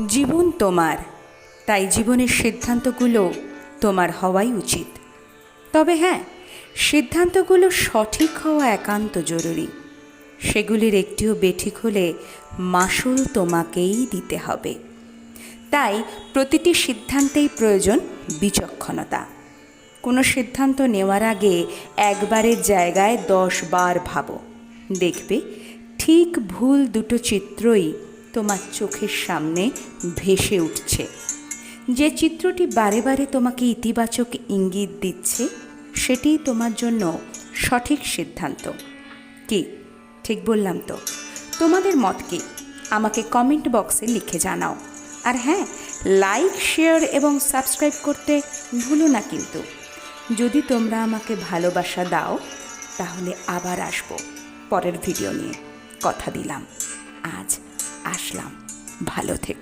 জীবন তোমার, তাই জীবনের সিদ্ধান্তগুলো তোমার হওয়াই উচিত। তবে হ্যাঁ, সিদ্ধান্তগুলো সঠিক হওয়া একান্ত জরুরি। সেগুলির একটিও বেঠিক হলে মাশুল তোমাকেই দিতে হবে। তাই প্রতিটি সিদ্ধান্তেই প্রয়োজন বিচক্ষণতা। কোনো সিদ্ধান্ত নেওয়ার আগে একবারের জায়গায় 10 বার ভাবো। দেখবে ঠিক ভুল দুটো চিত্রই তোমার চোখের সামনে ভেসে উঠছে। যে চিত্রটি বারে বারে তোমাকে ইতিবাচক ইঙ্গিত দিচ্ছে, সেটিই তোমার জন্য সঠিক সিদ্ধান্ত। কি ঠিক বললাম তো? তোমাদের মত কি আমাকে কমেন্ট বক্সে লিখে জানাও। আর হ্যাঁ, লাইক, শেয়ার এবং সাবস্ক্রাইব করতে ভুলো না কিন্তু। যদি তোমরা আমাকে ভালোবাসা দাও, তাহলে আবার আসবো পরের ভিডিও নিয়ে। কথা দিলাম। আজ আসলাম। ভালো থেকো।